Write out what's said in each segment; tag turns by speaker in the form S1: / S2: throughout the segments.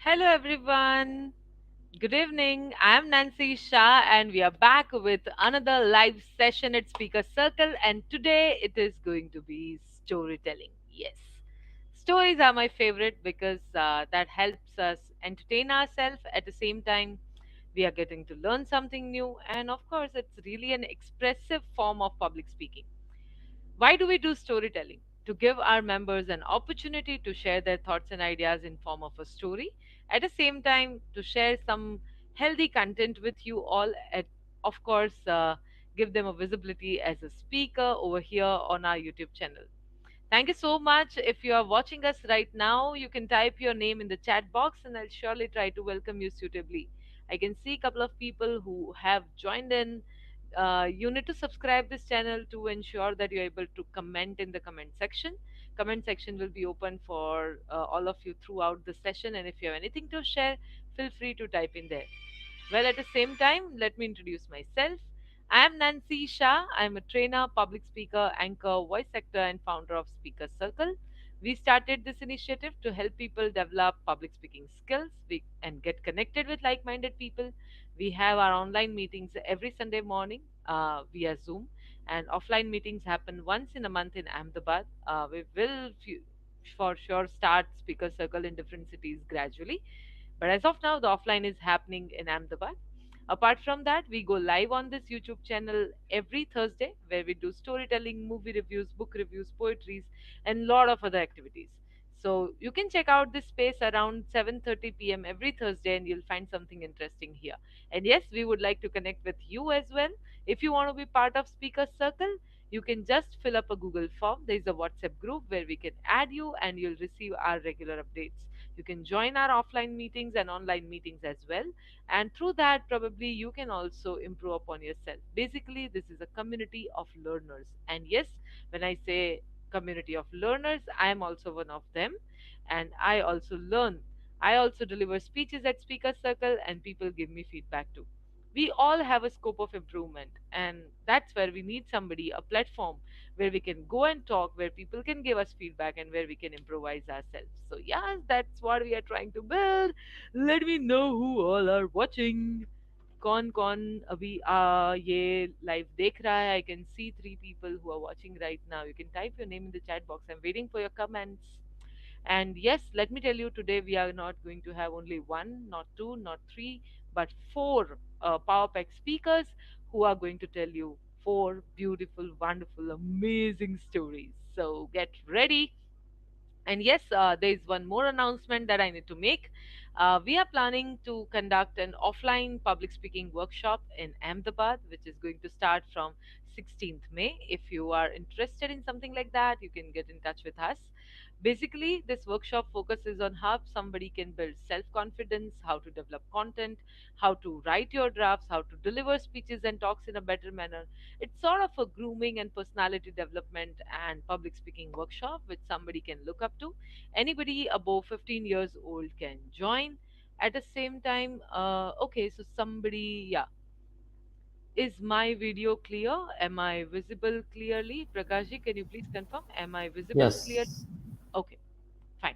S1: Hello, everyone. Good evening. I'm Nancy Shah, and we are back with another live session at Speaker Circle. And today it is going to be storytelling. Yes, stories are my favorite because that helps us entertain ourselves. At the same time, we are getting to learn something new, and of course, it's really an expressive form of public speaking. Why do we do storytelling? To give our members an opportunity to share their thoughts and ideas in form of a story. At the same time, to share some healthy content with you all. At, of course, give them a visibility as a speaker over here on our YouTube channel. Thank you so much. If you are watching us right now, you can type your name in the chat box and I'll surely try to welcome you suitably. I can see a couple of people who have joined in. You need to subscribe this channel to ensure that you're able to comment in the comment section. Comment section will be open for all of you throughout the session, and if you have anything to share, feel free to type in there. Well, at the same time, let me introduce myself. I am Nancy Shah. I am a trainer, public speaker, anchor, voice actor, and founder of Speaker Circle. We started this initiative to help people develop public speaking skills and get connected with like minded people. We have our online meetings every Sunday morning via Zoom, and offline meetings happen once in a month in Ahmedabad. We will for sure start Speaker Circle in different cities gradually, but as of now, the offline is happening in Ahmedabad. Apart from that, we go live on this YouTube channel every Thursday where we do storytelling, movie reviews, book reviews, poetries, and lot of other activities. So you can check out this space around 7:30 p.m. every Thursday and you'll find something interesting here. And yes, we would like to connect with you as well. If you want to be part of Speaker Circle, you can just fill up a Google form. There is a WhatsApp group where we can add you and you'll receive our regular updates. You can join our offline meetings and online meetings as well, and through that probably you can also improve upon yourself. Basically, this is a community of learners, and yes, when I say community of learners, I am also one of them, and I also learn. I also deliver speeches at Speaker Circle and people give me feedback too. We all have a scope of improvement, and that's where we need somebody, a platform where we can go and talk, where people can give us feedback, and where we can improvise ourselves. So, yes, that's what we are trying to build. Let me know who all are watching. कौन कौन अभी ये live देख रहा है? I can see three people who are watching right now. You can type your name in the chat box. I'm waiting for your comments. And yes, let me tell you, today we are not going to have only one, not two, not three, but four Power Pack speakers who are going to tell you four beautiful, wonderful, amazing stories. So get ready. And yes, there is one more announcement that I need to make. We are planning to conduct an offline public speaking workshop in Ahmedabad, which is going to start from 16th May. If you are interested in something like that, you can get in touch with us. Basically, this workshop focuses on how somebody can build self confidence, how to develop content, how to write your drafts, how to deliver speeches and talks in a better manner. It's sort of a grooming and personality development and public speaking workshop which somebody can look up to. Anybody above 15 years old can join. At the same time, okay, so somebody, yeah. Is my video clear? Am I visible clearly? Prakashji, can you please confirm? Am I visible clear?
S2: Yes.
S1: Okay, fine.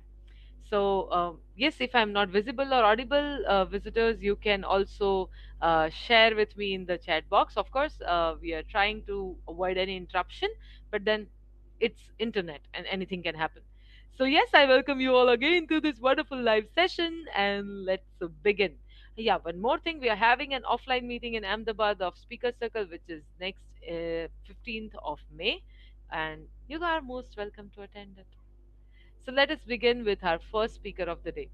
S1: So, yes, if I'm not visible or audible, visitors, you can also share with me in the chat box. Of course, we are trying to avoid any interruption, but then it's internet and anything can happen. So, yes, I welcome you all again to this wonderful live session and let's begin. Yeah, one more thing, we are having an offline meeting in Ahmedabad of Speaker Circle, which is next 15th of May, and you are most welcome to attend it. So let us begin with our first speaker of the day.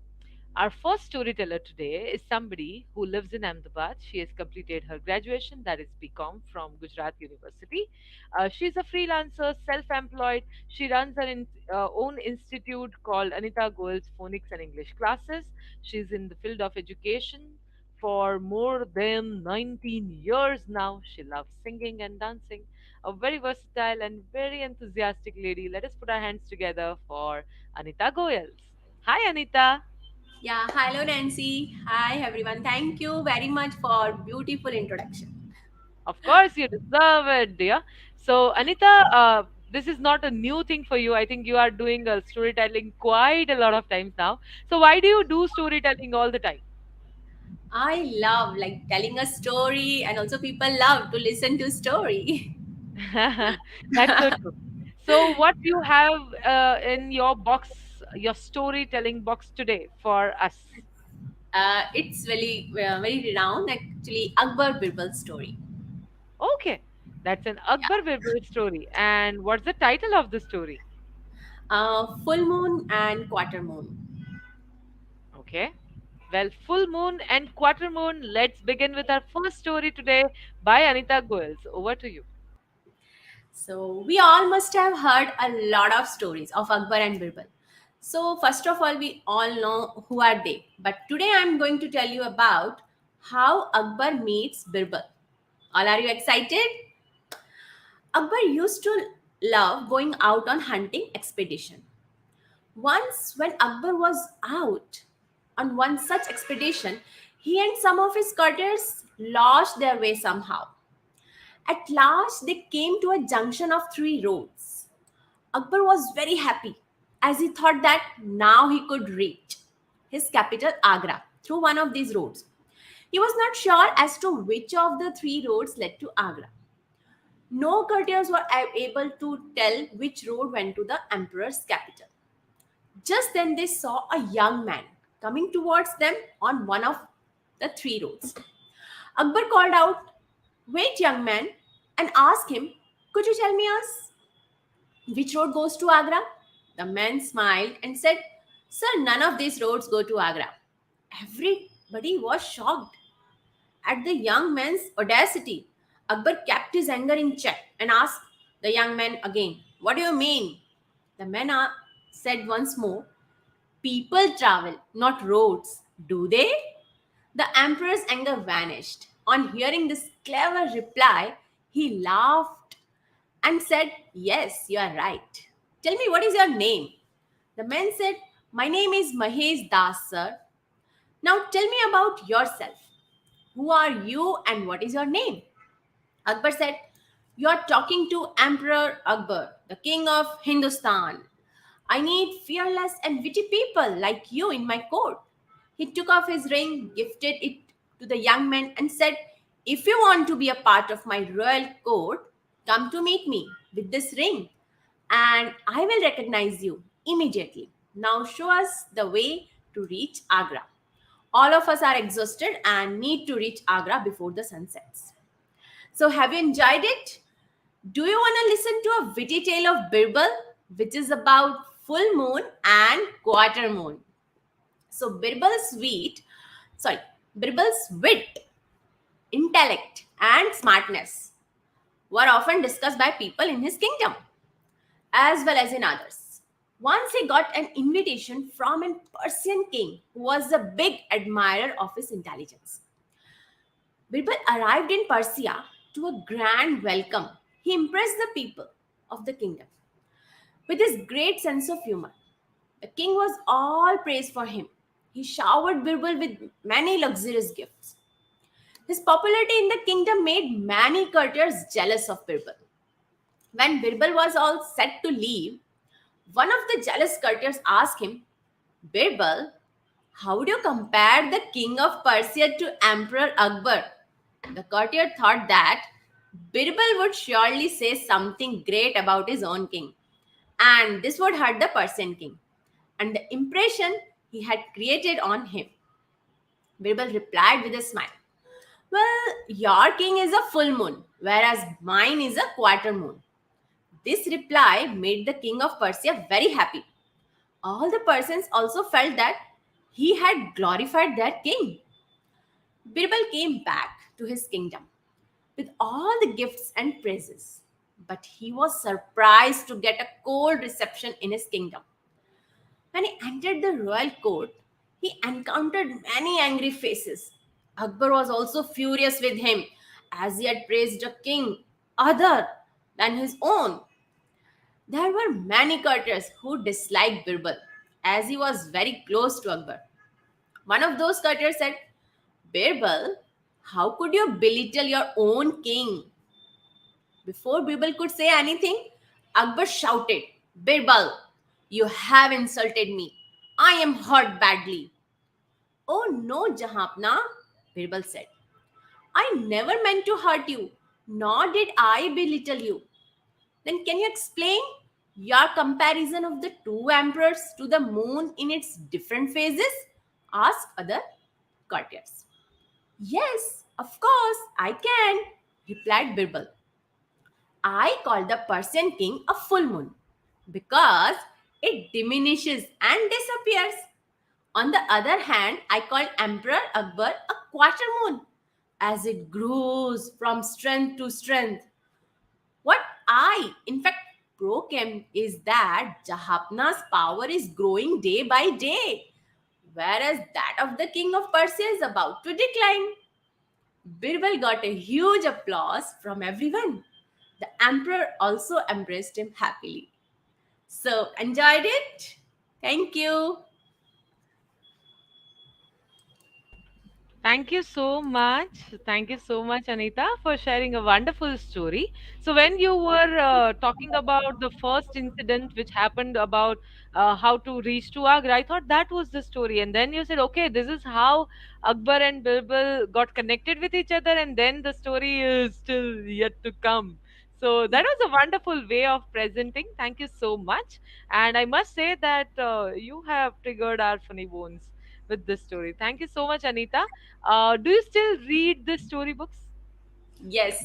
S1: Our first storyteller today is somebody who lives in Ahmedabad. She has completed her graduation, that is BCom from Gujarat University. She is a freelancer, self-employed. She runs her own institute called Anita Goyals Phonics and English classes. She is in the field of education for more than 19 years now. She loves singing and dancing. A very versatile and very enthusiastic lady. Let us put our hands together for Anita Goyals. Hi, Anita.
S3: Yeah, hello Nancy. Hi everyone. Thank you very much for beautiful introduction.
S1: Of course, you deserve it, dear. So, Anita, this is not a new thing for you. I think you are doing storytelling quite a lot of times now. So why do you do storytelling all the time?
S3: I love like telling a story, and also people love to listen to story.
S1: That's so true. So what you have in your box, your storytelling box today for us?
S3: It's very renowned actually, Akbar Birbal story.
S1: Okay, that's an Akbar Birbal story. And what's the title of the story?
S3: Full moon and quarter moon.
S1: Okay. Well, full moon and quarter moon. Let's begin with our first story today by Anita Goyals. Over to you.
S3: So we all must have heard a lot of stories of Akbar and Birbal. So first of all, we all know who are they. But today I'm going to tell you about how Akbar meets Birbal. All, are you excited? Akbar used to love going out on hunting expedition. Once, when Akbar was out on one such expedition, he and some of his courtiers lost their way somehow. At last, they came to a junction of three roads. Akbar was very happy as he thought that now he could reach his capital Agra through one of these roads. He was not sure as to which of the three roads led to Agra. No courtiers were able to tell which road went to the emperor's capital. Just then they saw a young man coming towards them on one of the three roads. Akbar called out, "Wait, young man," and asked him, "Could you tell me us which road goes to Agra?" The man smiled and said, "Sir, none of these roads go to Agra." Everybody was shocked at the young man's audacity. Akbar kept his anger in check and asked the young man again, "What do you mean?" The man said once more, "People travel, not roads, do they?" The emperor's anger vanished. On hearing this clever reply, he laughed and said, "Yes, you are right. Tell me, what is your name?" The man said, "My name is Mahesh Das, sir." "Now tell me about yourself. Who are you and what is your name?" Akbar said, "You are talking to Emperor Akbar, the king of Hindustan. I need fearless and witty people like you in my court." He took off his ring, gifted it to the young man, and said, "If you want to be a part of my royal court, come to meet me with this ring, and I will recognize you immediately. Now show us the way to reach Agra. All of us are exhausted and need to reach Agra before the sun sets." So, have you enjoyed it? Do you want to listen to a witty tale of Birbal, which is about full moon and quarter moon? So, sorry, Birbal's wit, intellect, and smartness were often discussed by people in his kingdom as well as in others. Once he got an invitation from a Persian king who was a big admirer of his intelligence. Birbal arrived in Persia to a grand welcome. He impressed the people of the kingdom with his great sense of humor. The king was all praise for him. He showered Birbal with many luxurious gifts. His popularity in the kingdom made many courtiers jealous of Birbal. When Birbal was all set to leave, one of the jealous courtiers asked him, "Birbal, how would you compare the king of Persia to Emperor Akbar?" The courtier thought that Birbal would surely say something great about his own king, and this would hurt the Persian king and the impression he had created on him. Birbal replied with a smile, "Well, your king is a full moon, whereas mine is a quarter moon." This reply made the king of Persia very happy. All the Persians also felt that he had glorified their king. Birbal came back to his kingdom with all the gifts and praises, but he was surprised to get a cold reception in his kingdom. When he entered the royal court, he encountered many angry faces. Akbar was also furious with him as he had praised a king other than his own. There were many courtiers who disliked Birbal as he was very close to Akbar. One of those courtiers said, "Birbal, how could you belittle your own king?" Before Birbal could say anything, Akbar shouted, Birbal, you have insulted me. I am hurt badly. Oh no, Jahapna, Birbal said. I never meant to hurt you, nor did I belittle you. Then can you explain your comparison of the two emperors to the moon in its different phases? Asked other courtiers. Yes, of course, I can, replied Birbal. I call the Persian king a full moon because it diminishes and disappears. On the other hand, I call Emperor Akbar a quarter moon as it grows from strength to strength. What I, in fact, broke him is that Jahapna's power is growing day by day, whereas that of the king of Persia is about to decline. Birbal got a huge applause from everyone. The emperor also embraced him happily. So, enjoyed it? Thank you.
S1: Thank you so much. Thank you so much, Anita, for sharing a wonderful story. So, when you were talking about the first incident which happened about how to reach to Agra, I thought that was the story. And then you said, okay, this is how Akbar and Birbal got connected with each other, and then the story is still yet to come. So, that was a wonderful way of presenting. Thank you so much. And I must say that you have triggered our funny bones with this story. Thank you so much, Anita. Do you still read the storybooks?
S3: Yes,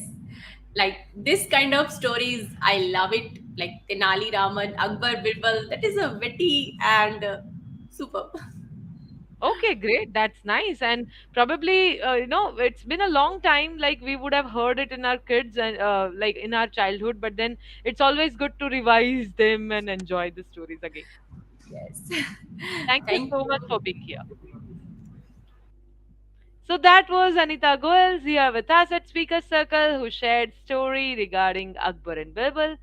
S3: like this kind of stories, I love it. Like Tenali Raman, Akbar Birbal, that is a witty and superb.
S1: Okay, great. That's nice. And probably, it's been a long time. Like we would have heard it in our kids and like in our childhood. But then it's always good to revise them and enjoy the stories again.
S3: Yes.
S1: Thank you
S3: Thank
S1: so much
S3: you.
S1: for being here. So that was Anita Goyals here with us at Speaker Circle, who shared story regarding Akbar and Birbal.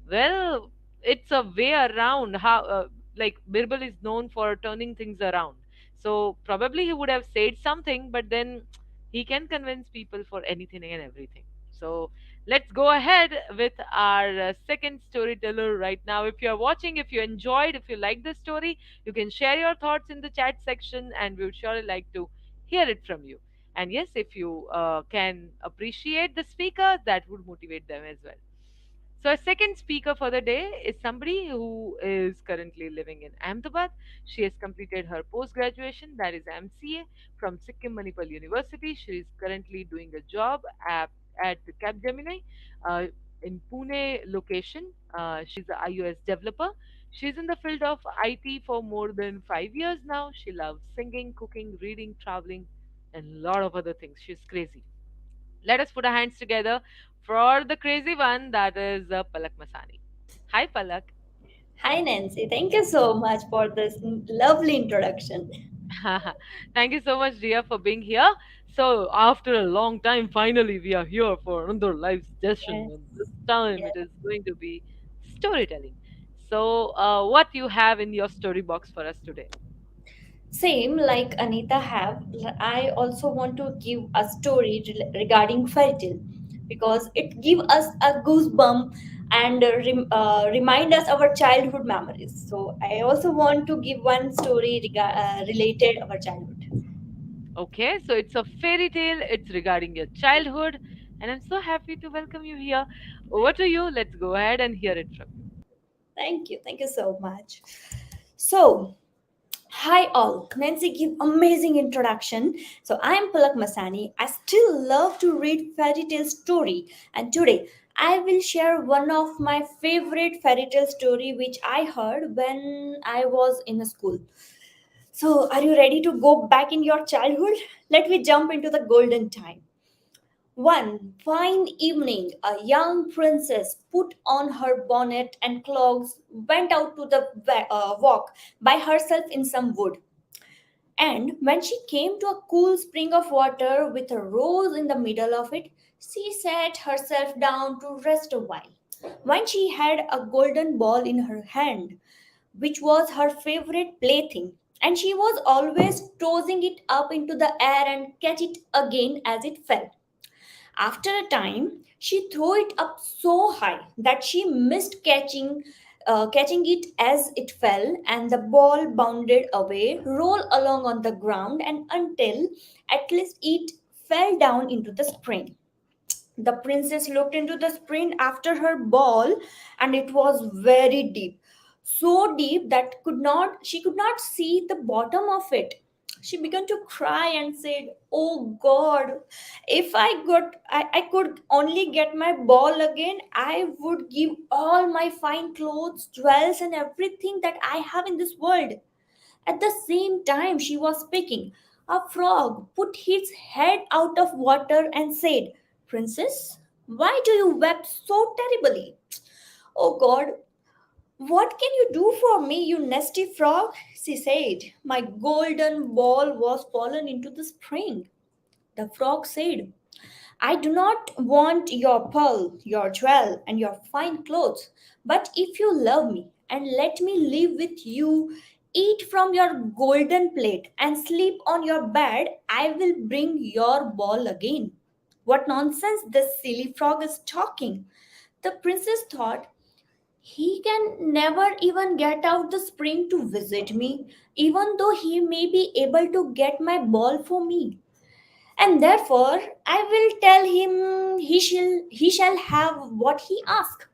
S1: Well, it's a way around how, like, Birbal is known for turning things around. So probably he would have said something, but then he can convince people for anything and everything. So let's go ahead with our second storyteller right now. If you're watching, if you enjoyed, if you like the story, you can share your thoughts in the chat section, and we would surely like to hear it from you. And yes, if you can appreciate the speaker, that would motivate them as well. So, our second speaker for the day is somebody who is currently living in Ahmedabad. She has completed her post graduation, that is MCA, from Sikkim Manipal University. She is currently doing a job at Capgemini uh, in Pune location. She's an iOS developer. She's in the field of IT for more than 5 years now. She loves singing, cooking, reading, traveling, and a lot of other things. She's crazy. Let us put our hands together for the crazy one that is Palak Masani. Hi, Palak.
S2: Hi, Nancy. Thank you so much for this lovely introduction.
S1: Thank you so much, dear, for being here. So, after a long time, finally, we are here for another live session,
S2: Yes,
S1: and this time
S2: yes.
S1: it is going to be storytelling. So, what you have in your story box for us today?
S2: Same like Anita have, I also want to give a story regarding fairy tale because it give us a goosebump and remind us our childhood memories. So I also want to give one story related our childhood.
S1: Okay, so it's a fairy tale. It's regarding your childhood, and I'm so happy to welcome you here. Over to you. Let's go ahead and hear it from you.
S2: Thank you so much. So hi all, Nancy give amazing introduction. So I am Palak Masani. I still love to read fairy tale story, and today I will share one of my favorite fairy tale story which I heard when I was in a school. So are you ready to go back in your childhood? Let me jump into the golden time. One fine evening, a young princess put on her bonnet and clogs, went out to the walk by herself in some wood. And when she came to a cool spring of water with a rose in the middle of it, she sat herself down to rest a while. When she had a golden ball in her hand, which was her favorite plaything, and she was always tossing it up into the air and catch it again as it fell. After a time, she threw it up so high that she missed catching it as it fell, and the ball bounded away, rolled along on the ground, and until at least it fell down into the spring. The princess looked into the spring after her ball, and it was very deep, so deep that she could not see the bottom of it. She began to cry and said, "Oh God, if I could only get my ball again, I would give all my fine clothes, jewels, and everything that I have in this world." At the same time she was speaking, a frog put his head out of water and said, "Princess, why do you weep so terribly?" "Oh God, what can you do for me, you nasty frog?" she said. "My golden ball was fallen into the spring." The frog said, "I do not want your pearl, your jewel, and your fine clothes. But if you love me and let me live with you, eat from your golden plate, and sleep on your bed, I will bring your ball again." What nonsense this silly frog is talking! The princess thought, "He can never even get out the spring to visit me, even though he may be able to get my ball for me, and therefore I will tell him he shall have what he asks."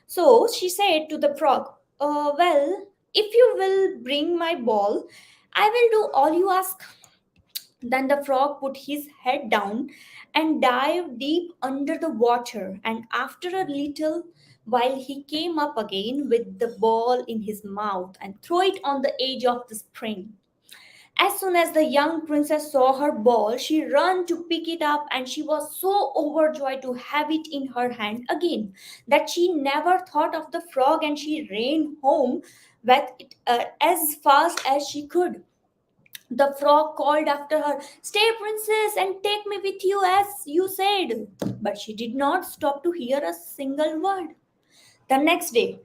S2: So she said to the frog, "Well, if you will bring my ball, I will do all you ask." Then the frog put his head down and dived deep under the water, and after a little while he came up again with the ball in his mouth and threw it on the edge of the spring. As soon as the young princess saw her ball, she ran to pick it up, and she was so overjoyed to have it in her hand again that she never thought of the frog, and she ran home with it as fast as she could. The frog called after her, "Stay, princess, and take me with you as you said." But she did not stop to hear a single word. The next day,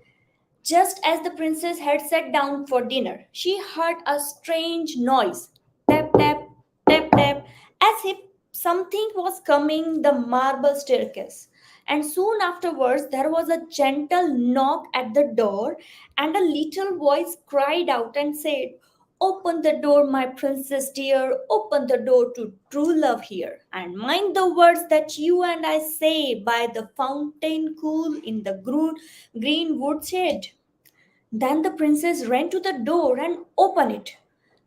S2: just as the princess had sat down for dinner, she heard a strange noise, tap, tap, tap, tap, as if something was coming the marble staircase. And soon afterwards, there was a gentle knock at the door, and a little voice cried out and said, "Open the door, my princess dear, open the door to true love here, and mind the words that you and I say by the fountain cool in the green wood shade." Then the princess ran to the door and opened it.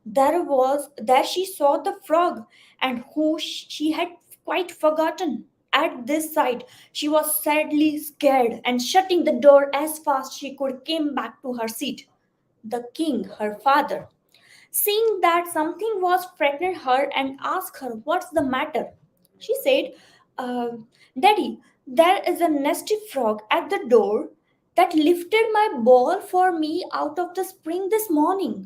S2: There she saw the frog, and who she had quite forgotten. At this sight, she was sadly scared, and shutting the door as fast she could, came back to her seat. The king, her father, seeing that something was frightening her, and asked her what's the matter. She said, uh, "Daddy, there is a nasty frog at the door that lifted my ball for me out of the spring this morning.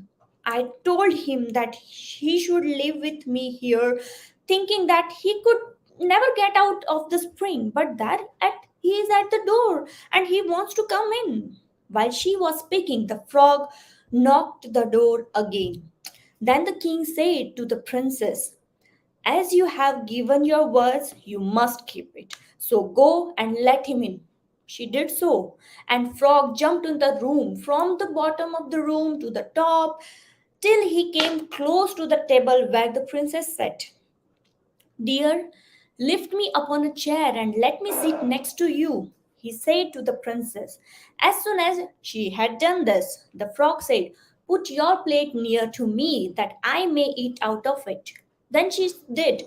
S2: I told him that he should live with me here, thinking that he could never get out of the spring, but he is at the door and he wants to come in." While she was speaking, the frog knocked the door again. Then the king said to the princess, "As you have given your words, you must keep it. So go and let him in." She did so, and Frog jumped in the room from the bottom of the room to the top till he came close to the table where the princess sat. "Dear, lift me upon a chair and let me sit next to you," he said to the princess. As soon as she had done this, the frog said, "Put your plate near to me that I may eat out of it." Then she did,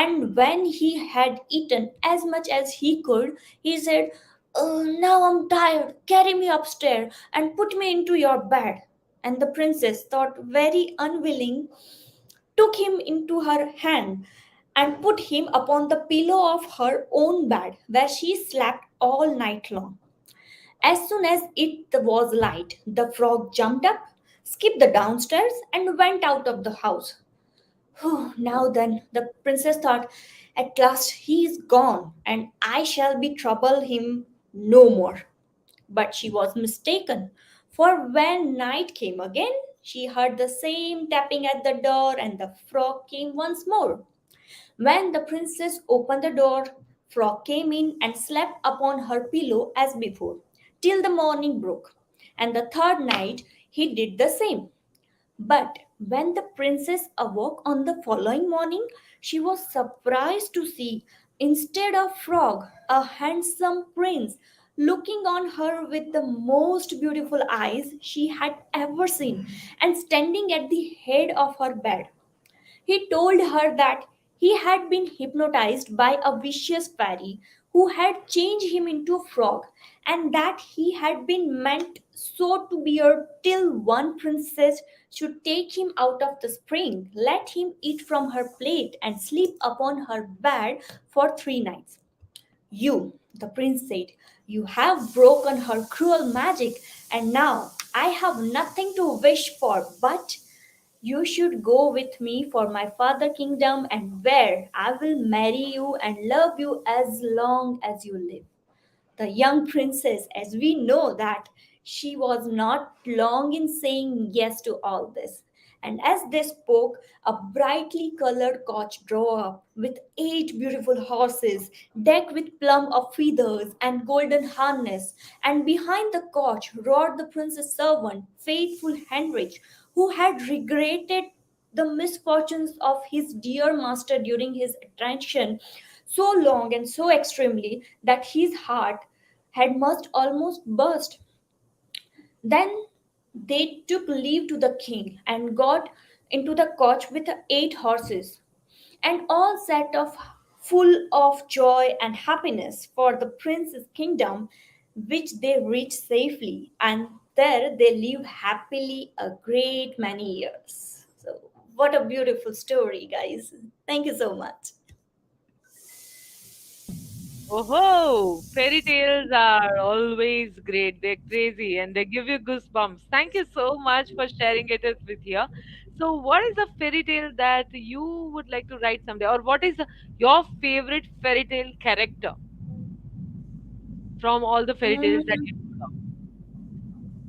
S2: and when he had eaten as much as he could, he said, "Now I'm tired. Carry me upstairs and put me into your bed." And the princess, thought very unwilling, took him into her hand and put him upon the pillow of her own bed, where she slept all night long. As soon as it was light, the frog jumped up, skipped the downstairs, and went out of the house. "Whew, now then," the princess thought, "at last he is gone, and I shall be trouble him no more." But she was mistaken, for when night came again, she heard the same tapping at the door, and the frog came once more. When the princess opened the door, Frog came in and slept upon her pillow as before, till the morning broke. And the third night he did the same. But when the princess awoke on the following morning, she was surprised to see, instead of Frog, a handsome prince looking on her with the most beautiful eyes she had ever seen and standing at the head of her bed. He told her that he had been hypnotized by a vicious fairy who had changed him into a frog, and that he had been meant so to bear till one princess should take him out of the spring, let him eat from her plate, and sleep upon her bed for 3 nights. You, the prince said, you have broken her cruel magic, and now I have nothing to wish for but you should go with me for my father kingdom and where I will marry you and love you as long as you live. The young princess, as we know that she was not long in saying yes to all this. And as they spoke, a brightly colored coach drove up with 8 beautiful horses, decked with plum of feathers and golden harness. And behind the coach rode the prince's servant, faithful Heinrich, who had regretted the misfortunes of his dear master during his attention so long and so extremely that his heart had must almost burst. Then they took leave to the king and got into the coach with the 8 horses, and all set off full of joy and happiness for the prince's kingdom, which they reached safely, and there they lived happily a great many years. So, what a beautiful story, guys! Thank you so much.
S1: Oh, fairy tales are always great. They're crazy and they give you goosebumps. Thank you so much for sharing it with here. So, what is a fairy tale that you would like to write someday, or what is your favorite fairy tale character from all the fairy tales that you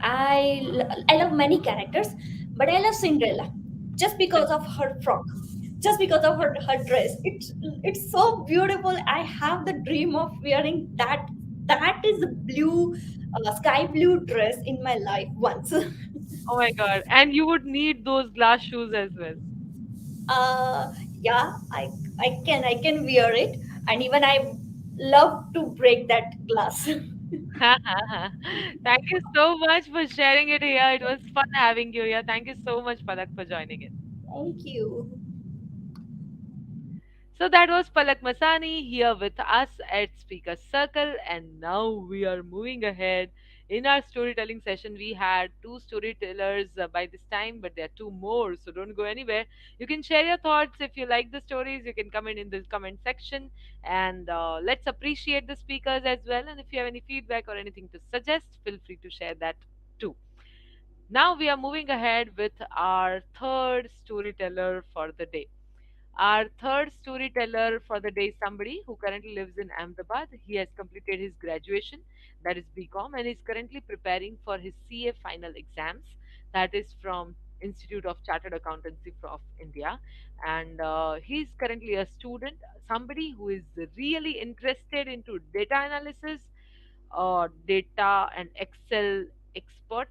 S2: Mm, I love many characters, but I love Cinderella just
S1: know?
S2: because of her frock, just because of her dress. It's so beautiful. I have the dream of wearing that is a blue, sky blue dress in my life once.
S1: Oh my God! And you would need those glass shoes as well.
S2: Yeah, I can wear it, and even I love to break that glass.
S1: Thank you so much for sharing it here. It was fun having you here. Thank you so much, Palak, for joining in.
S2: Thank you.
S1: So that was Palak Masani here with us at Speaker Circle, and now we are moving ahead. In our storytelling session, we had two storytellers by this time, but there are two more, so don't go anywhere. You can share your thoughts if you like the stories. You can comment in the comment section, and let's appreciate the speakers as well. And if you have any feedback or anything to suggest, feel free to share that too. Now we are moving ahead with our third storyteller for the day. Our third storyteller for the day is somebody who currently lives in Ahmedabad. He has completed his graduation, that is BCom, and is currently preparing for his CA final exams, that is from Institute of Chartered Accountancy of India. And he's currently a student, somebody who is really interested into data analysis, data and Excel expert,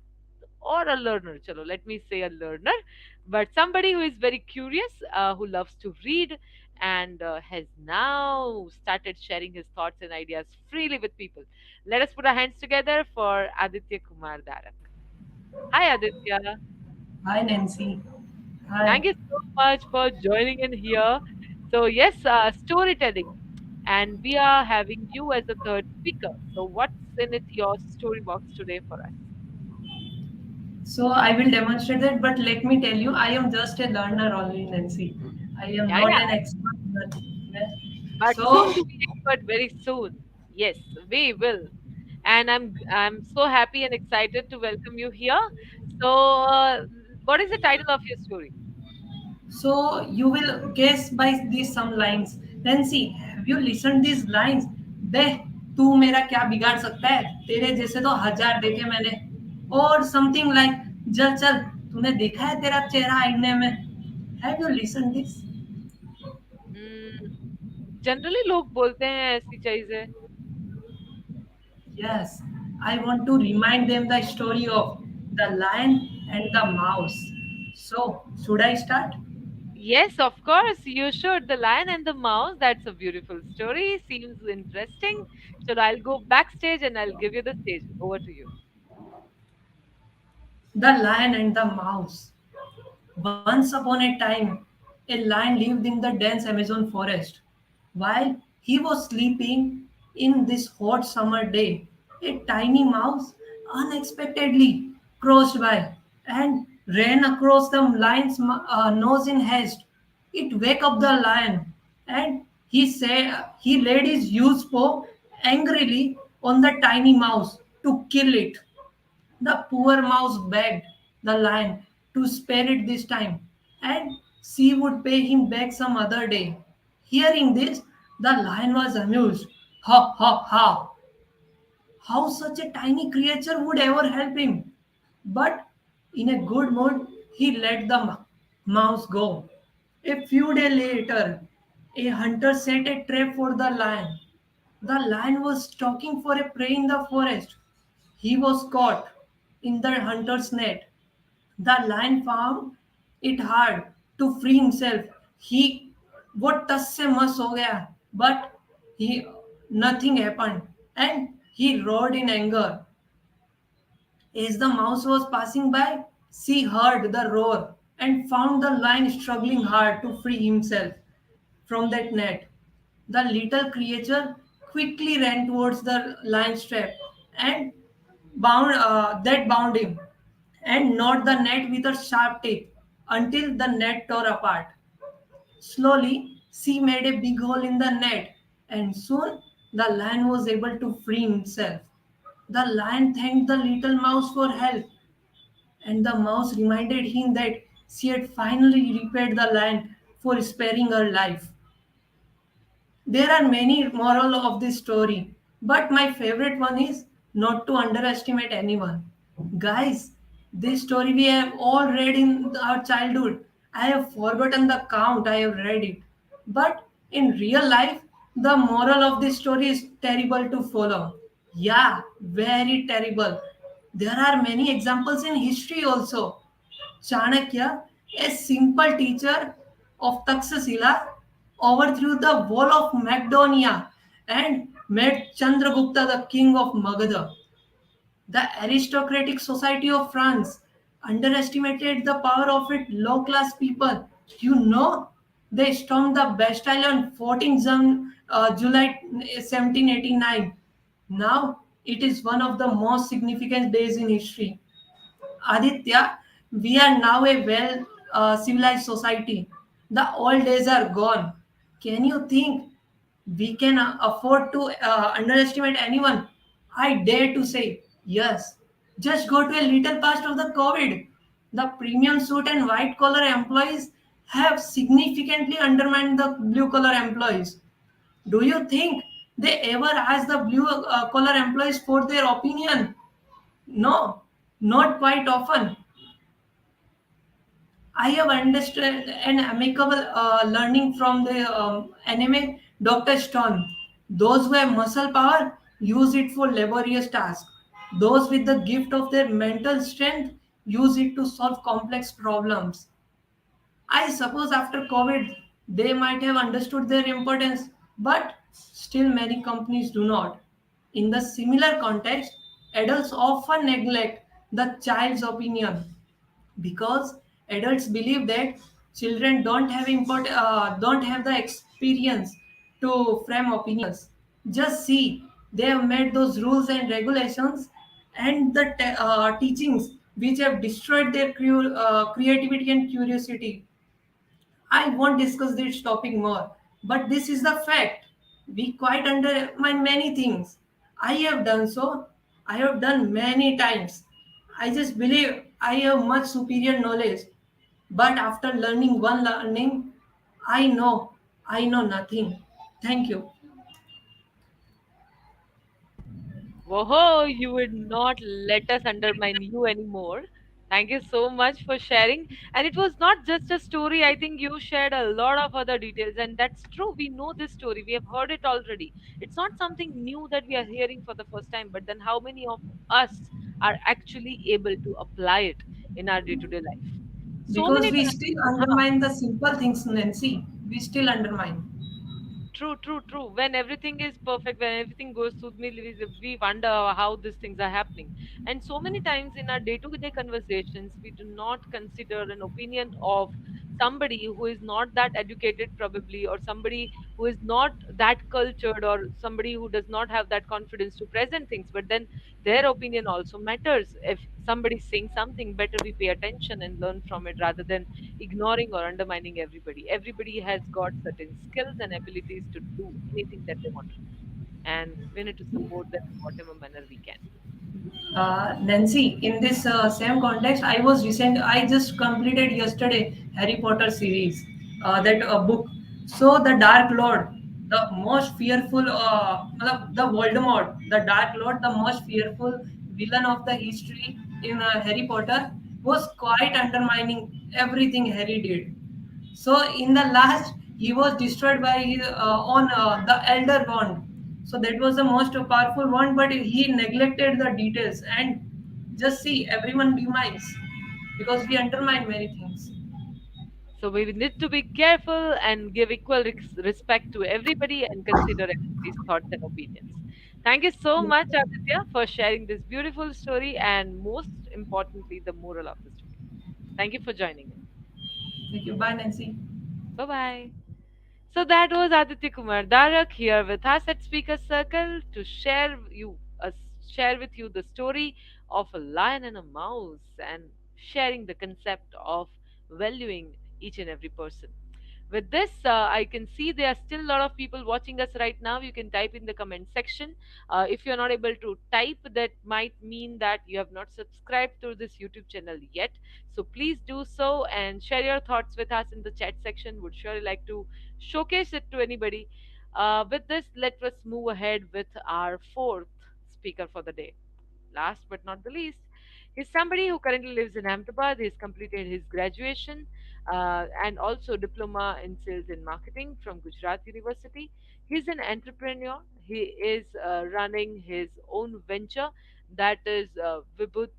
S1: or a learner. Chalo, let me say a learner, but somebody who is very curious, who loves to read, and has now started sharing his thoughts and ideas freely with people. Let us put our hands together for Aditya Kumar Darak. Hi, Aditya.
S4: Hi, Nancy.
S1: Thank
S4: Hi.
S1: you so much for joining in here. So, yes, storytelling. And we are having you as the third speaker. So, what's in it your story box today for us?
S4: So I will demonstrate that, but let me tell you, I am just a learner only, Nancy. I am
S1: Yeah,
S4: not
S1: yeah.
S4: an expert.
S1: But
S4: So,
S1: soon to be expert, very soon. Yes, we will. And I'm so happy and excited to welcome you here. So, what is the title of your story?
S4: so you will guess by these some lines. Nancy, have you listened these lines? देख तू मेरा क्या बिगाड़ सकता है तेरे जैसे तो हजार देखे मैंने और समथिंग लाइक चल चल तूने देखा है तेरा चेहरा आईने में have you listen this
S1: Mm, generally लोग बोलते हैं ऐसी चीजें.
S4: Yes, I want to remind them the story of the lion and the mouse. So, should I start?
S1: Yes, of course, you should. The Lion and the Mouse, that's a beautiful story. Seems interesting. So I'll go backstage and I'll give you the stage. Over to you.
S4: The Lion and the Mouse. Once upon a time, a lion lived in the dense Amazon forest. While he was sleeping in this hot summer day, a tiny mouse unexpectedly crossed by and ran across the lion's nose in haste. It woke up the lion, and he laid his huge paw angrily on the tiny mouse to kill it. The poor mouse begged the lion to spare it this time, and she would pay him back some other day. Hearing this, the lion was amused. Ha ha ha! How such a tiny creature would ever help him? But in a good mood, he let the mouse go. A few days later, a hunter set a trap for the lion. The lion was stalking for a prey in the forest. He was caught in the hunter's net. The lion found it hard to free himself. He what टस से मस हो गया, but he nothing happened, and he roared in anger. As the mouse was passing by, she heard the roar and found the lion struggling hard to free himself from that net. The little creature quickly ran towards the lion's trap and bound him and gnawed the net with her sharp teeth until the net tore apart. Slowly, she made a big hole in the net, and soon the lion was able to free himself. The lion thanked the little mouse for help, and the mouse reminded him that she had finally repaid the lion for sparing her life. There are many moral of this story, but my favorite one is not to underestimate anyone. Guys, this story we have all read in our childhood. I have forgotten the count I have read it. But in real life, the moral of this story is terrible to follow. Yeah, very terrible. There are many examples in history also. Chanakya, a simple teacher of Taxila, overthrew the wall of Macedonia and made Chandragupta the king of Magadha. The aristocratic society of France underestimated the power of its low class people. You know, they stormed the Bastille on 14th July 1789. Now, it is one of the most significant days in history. Aditya, we are now a well civilized society. The old days are gone. Can you think we can afford to underestimate anyone? I dare to say yes. Just go to a little past of the COVID. The premium suit and white collar employees have significantly undermined the blue collar employees. Do you think they ever ask the blue collar employees for their opinion? No, not quite often. I have understood an amicable learning from the anime Dr. Stone. Those who have muscle power use it for laborious tasks. Those with the gift of their mental strength use it to solve complex problems. I suppose after COVID, they might have understood their importance, but still many companies do not. In the similar context, adults often neglect the child's opinion because adults believe that children don't have the experience to frame opinions. Just see, they have made those rules and regulations and the teachings which have destroyed their creativity and curiosity. I won't discuss this topic more, but this is the fact. We quite undermine many things. I have done so. I have done many times. I just believe I have much superior knowledge. But after learning one learning, I know nothing. Thank you.
S1: Whoa, you would not let us undermine you anymore. Thank you so much for sharing. And it was not just a story. I think you shared a lot of other details. And that's true. We know this story. We have heard it already. It's not something new that we are hearing for the first time. But then how many of us are actually able to apply it in our day to day life? So
S4: Because
S1: many
S4: we
S1: times.
S4: still
S1: Huh.
S4: undermine the simple things, Nancy. We still undermine.
S1: True, true, true. When everything is perfect, when everything goes smoothly, we wonder how these things are happening. And so many times in our day-to-day conversations, we do not consider an opinion of somebody who is not that educated, probably, or somebody who is not that cultured, or somebody who does not have that confidence to present things. But then their opinion also matters. If somebody is saying something, better we pay attention and learn from it rather than ignoring or undermining everybody. Everybody has got certain skills and abilities to do anything that they want to do, and we need to support them in whatever manner we can.
S4: Nancy, in this same context, I just completed yesterday Harry Potter series, that book. So the Dark Lord, the most fearful, the Voldemort, the Dark Lord, the most fearful villain of the history in Harry Potter, was quite undermining everything Harry did. So in the last, he was destroyed by his on the Elder Wand. So that was the most powerful one, but he neglected the details. And just see, everyone demise because we undermine many things.
S1: So we need to be careful and give equal respect to everybody and consider everybody's thoughts and opinions. Thank you so much, Aditya, for sharing this beautiful story and most importantly, the moral of the story. Thank you for joining in.
S4: Thank you. Bye, Nancy.
S1: Bye bye. So that was Aditya Kumar Darak here with us at Speaker Circle to share with you the story of a lion and a mouse and sharing the concept of valuing each and every person. With this, I can see there are still a lot of people watching us right now. You can type in the comment section. If you're not able to type, that might mean that you have not subscribed to this YouTube channel yet. So please do so and share your thoughts with us in the chat section. Would surely like to showcase it to anybody. With this, let us move ahead with our fourth speaker for the day. Last but not the least, he's somebody who currently lives in Ahmedabad. He's completed his graduation and also diploma in sales and marketing from Gujarat University. He's an entrepreneur. He is running his own venture that is Vibhuti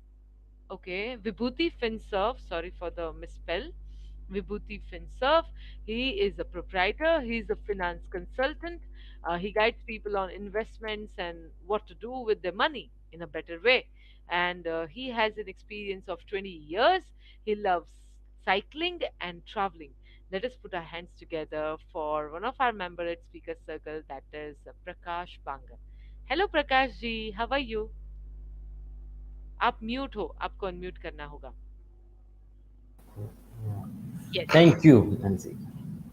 S1: FinServe. Sorry for the misspell. Vibhuti FinServe. He is a proprietor. He is a finance consultant. He guides people on investments and what to do with their money in a better way. And he has an experience of 20 years. He loves cycling and traveling. Let us put our hands together for one of our member at Speaker Circle, that is Prakash Bangar. Hello Prakash ji, how are you? आप mute हो, आपको unmute करना होगा. Yes.
S5: Thank you, Nancy.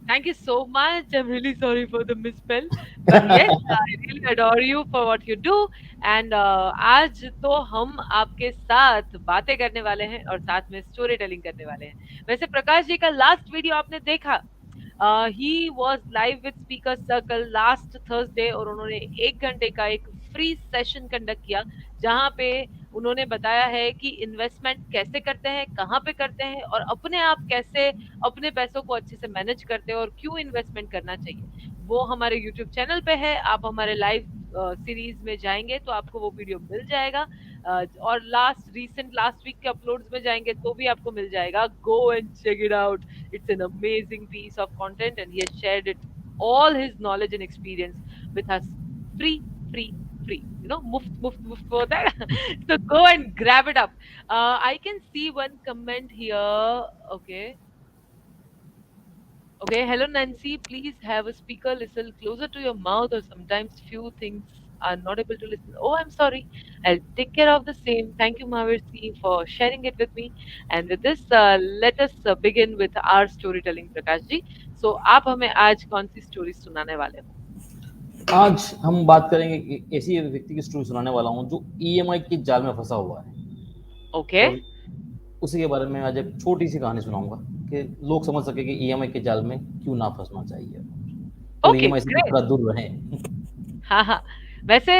S1: Thank you so much. I'm really sorry for the misspell. But yes, I really adore you for what you do. And आज तो हम आपके साथ बातें करने वाले हैं और साथ में स्टोरी टेलिंग करने वाले हैं. वैसे प्रकाश जी का लास्ट वीडियो आपने देखा. He was live with speaker circle last Thursday और उन्होंने 1 घंटे का एक फ्री सेशन कंडक्ट किया जहाँ पे उन्होंने बताया है कि इन्वेस्टमेंट कैसे करते हैं, कहाँ पे करते हैं और अपने आप कैसे अपने पैसों को अच्छे से मैनेज करते हैं और क्यों इन्वेस्टमेंट करना चाहिए. वो हमारे यूट्यूब चैनल पे है. आप हमारे लाइव सीरीज में जाएंगे तो आपको वो वीडियो मिल जाएगा. और लास्ट वीक के अपलोड्स में जाएंगे तो भी आपको मिल जाएगा. Go and check it out. It's an amazing piece of content, and he has shared it all his knowledge and experience with us free, free, free. Muft, muft, muft for that. So go and grab it up. I can see one comment here. Okay. Okay, hello Nancy. Please have a speaker listen closer to your mouth, or sometimes few things are not able to listen. Oh, I'm sorry. I'll take care of the same. Thank you, Mavirsi, for sharing it with me. And with this, let us begin with our storytelling, Prakash ji. So, आप हमें आज कौन सी story सुनाने वाले हो?
S5: आज हम बात करेंगे ऐसी व्यक्ति की स्टोरी सुनाने वाला हूँ जो ईएमआई के जाल में फंसा हुआ है.
S1: Okay.
S5: और उसी के बारे में आज एक छोटी सी कहानी सुनाऊंगा कि लोग समझ सके कि ईएमआई के जाल में क्यों ना फंसना चाहिए और
S1: Okay,
S5: ईएमआई से
S1: great.
S5: थोड़ा दूर रहें.
S1: हाँ हाँ. वैसे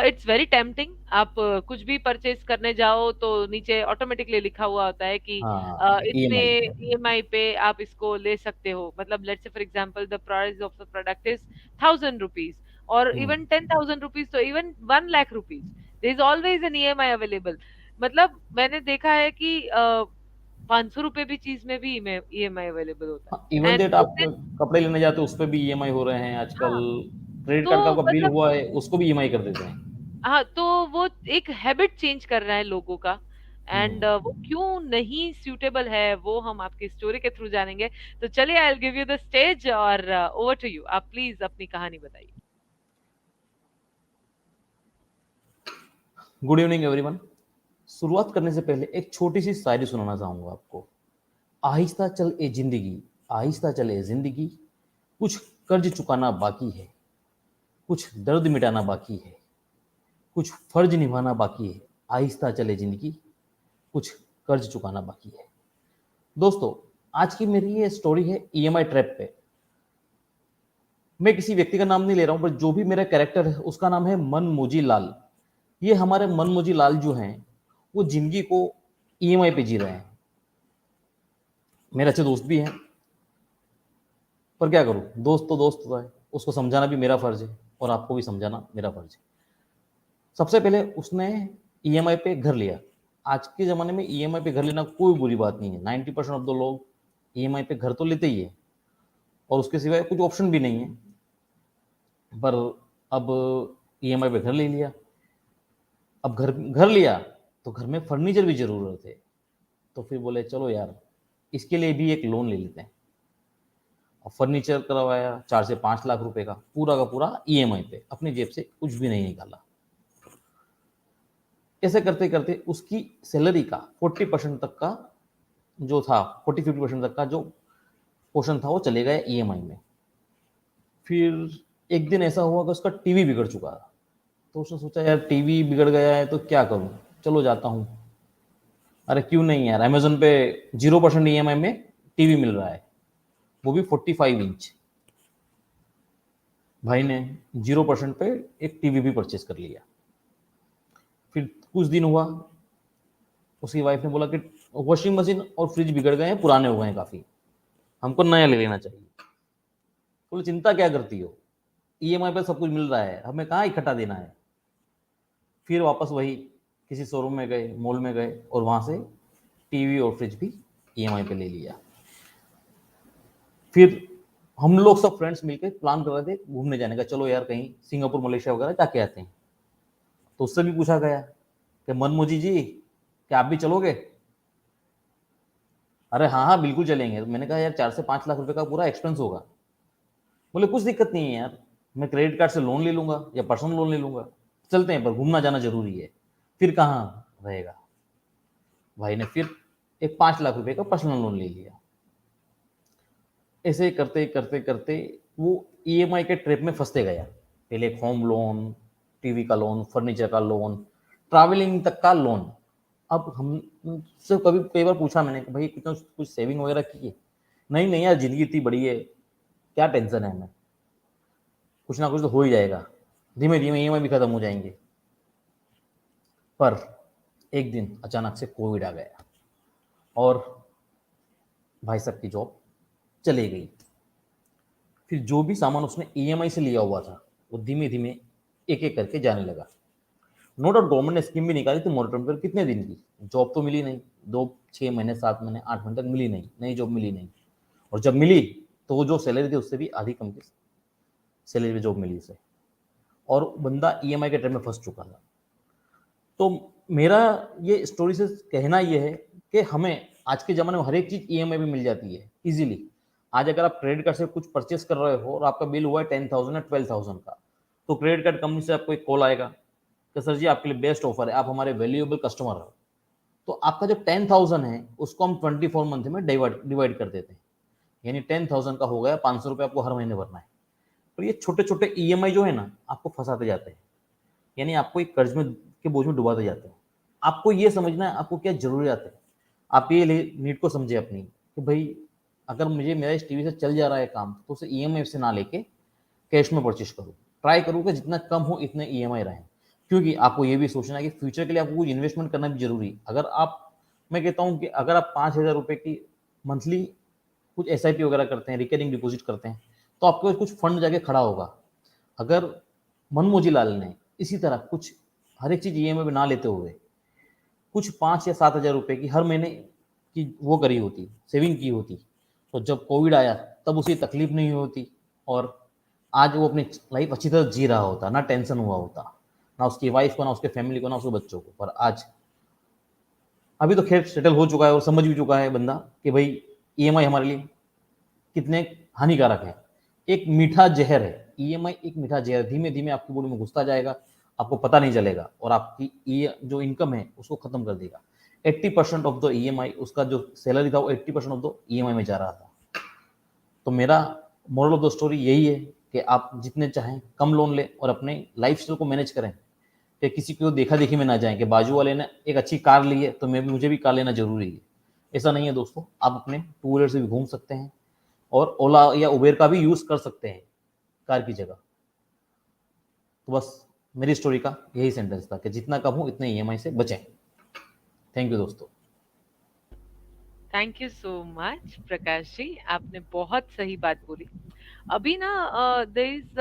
S1: इट्स वेरी टेम्पटिंग, आप कुछ भी परचेज करने जाओ तो नीचे ऑटोमेटिकली लिखा हुआ होता है कि
S5: हाँ,
S1: इतने
S5: ईएमआई।
S1: ईएमआई पे आप इसको ले सकते हो। मतलब let's say for example the price of the product is 1000 rupees, और
S5: हम्म।
S1: इवन 10,000 रुपीज, तो even 1 lakh rupees, there is always an EMI available. मतलब मैंने देखा है कि 500 रुपए भी चीज में भी ईएमआई अवेलेबल होता
S5: हाँ,
S1: है।
S5: इवन
S1: एंड
S5: डेट
S1: उस
S5: आप
S1: दिन,
S5: कपड़े लेने जाते हो उस पे भी ईएमआई हो रहे हैं आजकल।
S1: हाँ,
S5: क्रेडिट
S1: तो
S5: कार्ड का आपका बिल
S1: मतलब,
S5: हुआ है उसको भी ईएमआई कर देते हैं।
S1: हाँ, तो वो एक हैबिट चेंज कर रहा है लोगों का। एंड
S5: हम्म।
S1: वो क्यों नहीं सूटेबल है वो हम आपकी स्टोरी के थ्रू जानेंगे। तो चलिए, I will give you the stage, और ओवर टू यू, आप प्लीज अपनी कहानी बताइए।
S5: Good evening everyone. शुरुआत करने से पहले एक छोटी सी शायरी सुनाना चाहूंगा आपको। आहिस्ता चल ए जिंदगी, आहिस्ता चले जिंदगी, कुछ कर्ज चुकाना बाकी है, कुछ दर्द मिटाना बाकी है, कुछ फर्ज निभाना बाकी है। आहिस्ता चले जिंदगी, कुछ कर्ज चुकाना बाकी है। दोस्तों, आज की मेरी ये स्टोरी है ईएमआई ट्रैप पे। मैं किसी व्यक्ति का नाम नहीं ले रहा हूं, पर जो भी मेरा कैरेक्टर है उसका नाम है मनमोजी लाल। ये हमारे मनमोजी लाल जो हैं वो जिंदगी को ईएमआई पे जी रहे हैं। मेरे अच्छे दोस्त भी हैं, पर क्या करूं, दोस्त तो दोस्त होता है, उसको समझाना भी मेरा फर्ज है और आपको भी समझाना मेरा फर्ज है। सबसे पहले उसने ईएमआई पे घर लिया। आज के ज़माने में ईएमआई पे घर लेना कोई बुरी बात नहीं है। 90% ऑफ द लोग ईएमआई पे घर तो लेते ही है, और उसके सिवाय कुछ ऑप्शन भी नहीं है। पर अब ईएमआई पे घर ले लिया। अब घर घर लिया तो घर में फर्नीचर भी ज़रूरत है। तो फिर बोले चलो यार, इसके लिए भी एक लोन ले लेते हैं। और फर्नीचर करवाया 4 से 5 लाख रुपए का पूरा ईएमआई पे, अपनी जेब से कुछ भी नहीं निकाला। ऐसे करते करते उसकी सैलरी का 40% तक का जो था, 40-50% तक का जो पोर्शन था वो चले गया ईएमआई में। फिर एक दिन ऐसा हुआ कि उसका टीवी बिगड़ चुका था। तो उसने सोचा यार टीवी बिगड़ गया है तो क्या करूं, चलो जाता हूं। अरे क्यों नहीं यार, अमेजोन पे 0% ईएमआई में टीवी मिल रहा है, वो भी 45 इंच। भाई ने 0% पे एक टीवी भी परचेज कर लिया। फिर कुछ दिन हुआ, उसकी वाइफ ने बोला कि वॉशिंग मशीन और फ्रिज बिगड़ गए हैं, पुराने हो गए हैं काफ़ी, हमको नया ले लेना चाहिए। बोले चिंता क्या करती हो, ईएमआई पे सब कुछ मिल रहा है, हमें कहाँ इकट्ठा देना है। फिर वापस वही किसी शोरूम में गए, मॉल में गए, और वहाँ से टीवी और फ्रिज भी ईएमआई पे ले लिया। फिर हम लोग सब फ्रेंड्स मिलकर प्लान कर रहे थे घूमने जाने का, चलो यार कहीं सिंगापुर मलेशिया वगैरह जाके आते हैं। तो उससे भी पूछा गया कि मनमोजी जी, क्या आप भी चलोगे? अरे हाँ हाँ बिल्कुल चलेंगे। तो मैंने कहा यार 4 से 5 लाख रुपए का पूरा एक्सपेंस होगा। बोले कुछ दिक्कत नहीं है यार, मैं क्रेडिट कार्ड से लोन ले लूंगा या पर्सनल लोन ले लूंगा, चलते हैं, पर घूमना जाना जरूरी है। फिर कहाँ रहेगा। भाई ने फिर एक 5 लाख रुपए का पर्सनल लोन ले लिया। ऐसे करते करते करते वो ईएमआई के ट्रैप में फंसते गया। पहले एक होम लोन, टीवी का लोन, फर्नीचर का लोन, ट्रैवलिंग तक का लोन। अब हमसे कभी कई बार पूछा मैंने कि भाई कितना कुछ सेविंग वगैरह की है? नहीं नहीं यार, जिंदगी इतनी बड़ी है, क्या टेंशन है हमें, कुछ ना कुछ तो हो ही जाएगा, धीमे धीमे ईएमआई भी खत्म हो जाएंगे। पर एक दिन अचानक से कोविड आ गया और भाई साहब की जॉब चली गई। फिर जो भी सामान उसने ईएमआई से लिया हुआ था वो धीमे धीमे एक एक करके जाने लगा। नो डाउट गवर्नमेंट ने स्कीम भी निकाली थी मोरेटोरियम पर, कितने दिन की, जॉब तो मिली नहीं, 2 6 महीने 7 महीने 8 महीने तक मिली नहीं, नई जॉब मिली नहीं। और जब मिली तो वो जो सैलरी थी उससे भी आधी कम की सैलरी पे जॉब मिली उसे, और बंदा ईएमआई के ट्रैप में फंस चुका था। तो मेरा ये स्टोरी से कहना ये है कि हमें आज के ज़माने में हर एक चीज़ ईएमआई पे मिल जाती है इजीली। आज अगर आप क्रेडिट कार्ड से कुछ परचेस कर रहे हो और आपका बिल हुआ है 10,000 या 12,000 का, तो क्रेडिट कार्ड कंपनी से आपको एक कॉल आएगा कि सर जी आपके लिए बेस्ट ऑफर है, आप हमारे वैल्यूएबल कस्टमर हो। तो आपका जो 10,000 है उसको हम 24 मंथ में डिवाइड कर देते हैं, यानी 10,000 का हो गया 500 रुपये आपको हर महीने भरना है। पर ये छोटे छोटे ईएमआई जो है ना आपको फंसाते जाते हैं, यानी आपको एक कर्ज में के बोझ में डुबाते जाते हैं। आपको ये समझना है आपको क्या जरूरियात है। आप ये नीड को समझे अपनी कि भाई अगर मुझे मेरा इस टीवी से चल जा रहा है काम, तो उसे ईएमआई से ना लेके कैश में परचेज करूँ। ट्राई करो कि जितना कम हो इतने ईएमआई रहें, क्योंकि आपको ये भी सोचना है कि फ्यूचर के लिए आपको कुछ इन्वेस्टमेंट करना भी जरूरी है। अगर आप, मैं कहता हूँ कि अगर आप 5,000 रुपये की मंथली कुछ एसआईपी वगैरह करते हैं, रिकरिंग डिपॉजिट करते हैं, तो आपके पास कुछ फंड जाके खड़ा होगा। अगर मनमोजी लाल ने इसी तरह कुछ हर एक चीज़ ईएमआई में ना लेते हुए कुछ 5 या 7 हज़ार रुपये की हर महीने की वो करी होती, सेविंग की होती, तो जब कोविड आया तब उसे तकलीफ नहीं होती, और आज वो अपनी लाइफ अच्छी तरह जी रहा होता, ना टेंशन हुआ होता, ना उसकी वाइफ को, ना उसके फैमिली को, ना उसके बच्चों को। पर आज अभी तो खैर सेटल हो चुका है और समझ भी चुका है बंदा कि भाई ईएमआई हमारे लिए कितने हानिकारक है। एक मीठा जहर है ईएमआई, एक मीठा जहर, धीमे धीमे आपकी बॉडी में घुसता जाएगा, आपको पता नहीं चलेगा, और आपकी जो इनकम है उसको खत्म कर देगा। 80% ऑफ द ईएमआई, उसका जो सैलरी था वो 80% ऑफ द ईएमआई में जा रहा था। तो मेरा मोरल ऑफ द स्टोरी यही है कि आप जितने चाहें कम लोन लें और अपने लाइफस्टाइल को मैनेज करें, कि किसी को देखा देखी में ना जाएं कि बाजू वाले ने एक अच्छी कार ली है तो मुझे भी कार लेना जरूरी है। ऐसा नहीं है दोस्तों, आप अपने टू व्हीलर से भी घूम सकते हैं और ओला या उबेर का भी यूज़ कर सकते हैं कार की जगह। तो बस मेरी स्टोरी का यही सेंटेंस था कि जितना कम हो इतने ईएमआई से बचें। थैंक यू दोस्तों।
S1: Thank you so much Prakash ji, आपने बहुत सही बात बोली। अभी ना there is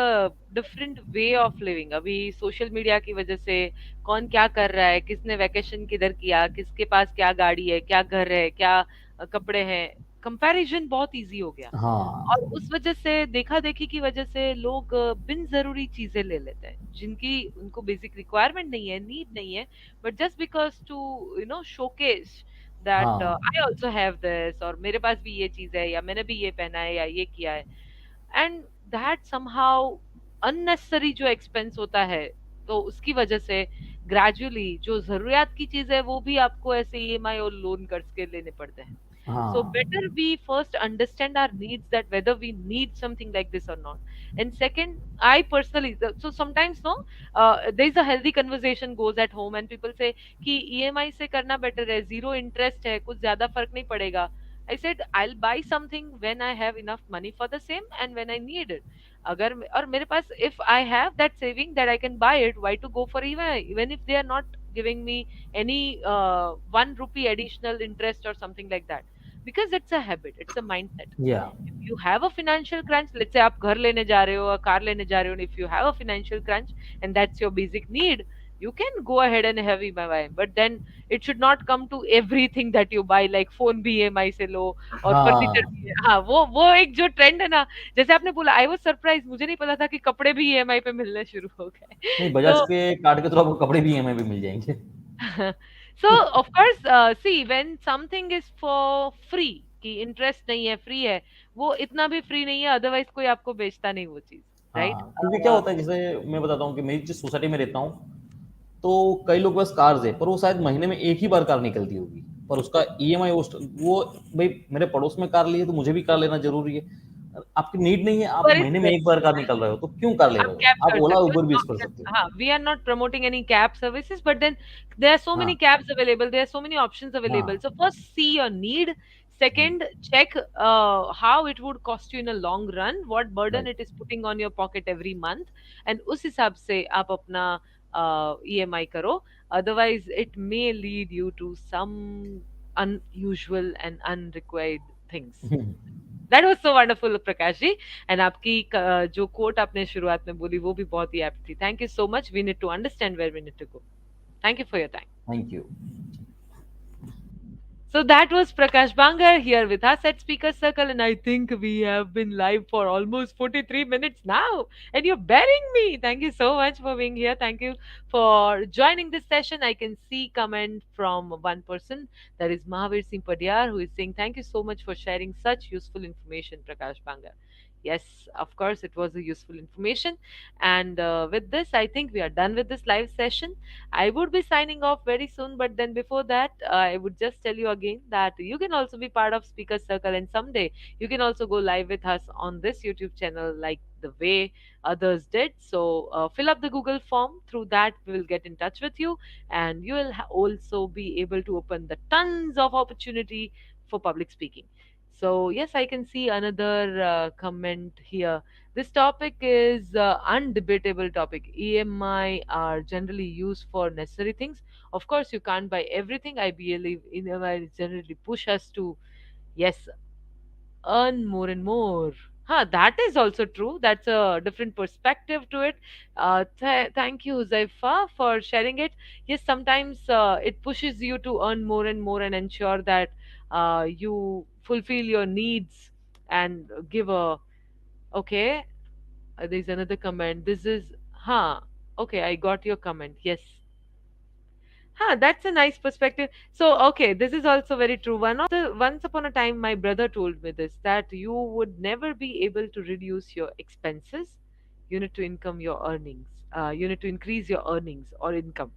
S1: different way of living. अभी सोशल मीडिया की वजह से कौन क्या कर रहा है, किसने वैकेशन किधर किया, किसके पास क्या गाड़ी है, क्या घर है, क्या कपड़े हैं, कंपैरिजन बहुत इजी हो गया। और
S5: हाँ
S1: उस वजह से देखा देखी की वजह से लोग बिन जरूरी चीजें ले लेते हैं जिनकी उनको बेसिक रिक्वायरमेंट नहीं है, नीड नहीं है, but just because to showcase that
S5: हाँ
S1: आई ऑल्सो हैव दिस, और मेरे पास भी ये चीज है, या मैंने भी ये पहना है, या ये किया है। एंड दैट समहाउ अननेसेसरी जो एक्सपेंस होता है, तो उसकी वजह से ग्रेजुअली जो जरूरियात की चीज है वो भी आपको ऐसे ईएमआई और लोन करके लेने पड़ते हैं। So
S5: हाँ
S1: better we first understand our needs, that whether we need something like this or not. And second, I personally, so sometimes no, there is a healthy conversation goes at home and people say कि EMI से करना better है, zero interest है, कुछ ज्यादा फर्क नहीं पड़ेगा. I said I'll buy something when I have enough money for the same and when I need it. अगर और मेरे पास, if I have that saving that I can buy it, why to go for EMI even if they are not giving me any 1 rupee additional interest or something like that, because it's a habit, it's a mindset.
S5: या
S1: If you have a financial crunch, let's say आप घर लेने जा रहे हो or car लेने जा रहे हो, if you have a financial crunch and that's your basic need, you can go ahead and have EMI, but then it should not come to everything that you buy, like phone भी EMI से लो और furniture
S5: हाँ,
S1: भी। हाँ, वो एक जो trend है ना, जैसे आपने बोला, आई वाज सरप्राइज, मुझे नहीं पता था कि कपड़े भी ईएमआई पे मिलने शुरू हो गए।
S5: नहीं बजाज
S1: तो
S5: के कार्ड के थ्रू आपको कपड़े भी ईएमआई पे मिल जाएंगे।
S1: so of course, see, when something is for free, कि इंटरेस्ट नहीं है, फ्री है, वो इतना भी फ्री नहीं है, अदरवाइज कोई आपको बेचता नहीं वो चीज, राइट।
S5: हाँ, क्योंकि क्या होता है, जैसे मैं बताता हूँ कि मेरी जिस सोसाइटी में रहता हूँ, तो कई लोग बस कार्स है, पर वो शायद महीने में एक ही बार कार निकलती होगी, पर उसका ईएमआई वो भाई मेरे पड़ोस में कार ली है तो मुझे भी कार लेना जरूरी है। आपकी नीड नहीं है, आप
S1: पर
S5: महीने में एक बार कार निकल रहे हो तो क्यों कार ले
S1: आप
S5: रहे हो,
S1: कैब
S5: आप
S1: कर
S5: ओला
S1: सकते
S5: उबर भी यूज कर
S1: हो।
S5: सकते हो।
S1: हाँ, we are not promoting any cab services, but then there are so many
S5: हाँ
S1: cabs available, there are so many options available.
S5: हाँ
S1: So first see your need, second check how it would cost you in a long run, what burden
S5: right.
S1: it is putting on your pocket every month, and उस हिसाब से आप अपना EMI करो, otherwise it may lead you to some unusual and unrequired things. That was so wonderful Prakash ji. And आपकी जो coat आपने शुरुआत में बोली वो भी बहुत ही एप्ट थी। Thank you so much, we need to understand where we need to go. Thank you for your time.
S5: Thank you.
S1: So that was Prakash Bangar here with us at Speaker Circle, and I think we have been live for almost 43 minutes now, and you're bearing me. Thank you so much for being here. Thank you for joining this session. I can see comment from one person, that is Mahavir Singh Padiyar, who is saying thank you so much for sharing such useful information, Prakash Bangar. Yes, of course, it was a useful information. And with this, I think we are done with this live session. I would be signing off very soon, but then before that, I would just tell you again that you can also be part of Speaker Circle, and someday you can also go live with us on this YouTube channel, like the way others did. So fill up the Google form. Through that, we will get in touch with you, and you will also be able to open the tons of opportunity for public speaking. So, yes, I can see another comment here. This topic is undebatable topic. EMI are generally used for necessary things. Of course, you can't buy everything. I believe EMI generally push us to, yes, earn more and more. Huh, that is also true. That's a different perspective to it. Thank you, Zaifa, for sharing it. Yes, sometimes it pushes you to earn more and more and ensure that you fulfill your needs and give a. Okay, there's another comment. This is. Huh. Okay, I got your comment. Yes. Huh, that's a nice perspective. So, okay, this is also very true. Once upon a time, my brother told me this that you would never be able to reduce your expenses. You need to income your earnings. You need to increase your earnings or income.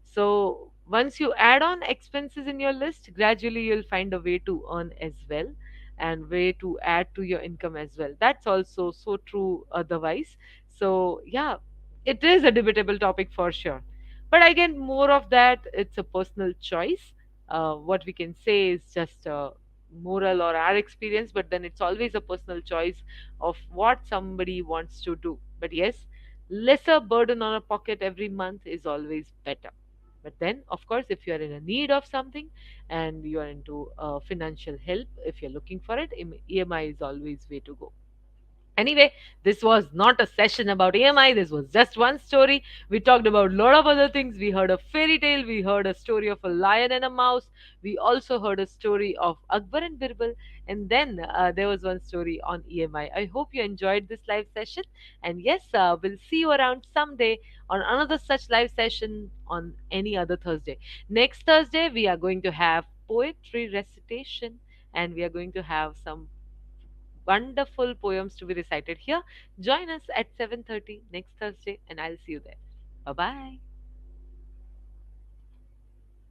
S1: So once you add on expenses in your list, gradually you'll find a way to earn as well and way to add to your income as well. That's also so true otherwise. So yeah, it is a debatable topic for sure. But again, more of that, it's a personal choice. What we can say is just a moral or our experience, but then it's always a personal choice of what somebody wants to do. But yes, lesser burden on a pocket every month is always better. But then, of course, if you are in a need of something and you are into financial help, if you're looking for it, EMI is always way to go. Anyway, this was not a session about EMI. This was just one story. We talked about a lot of other things. We heard a fairy tale. We heard a story of a lion and a mouse. We also heard a story of Akbar and Birbal. And then there was one story on EMI. I hope you enjoyed this live session. And yes, we'll see you around someday on another such live session on any other Thursday. Next Thursday, we are going to have poetry recitation and we are going to have some wonderful poems to be recited here. Join us at 7:30 next Thursday and I'll see you there. Bye bye.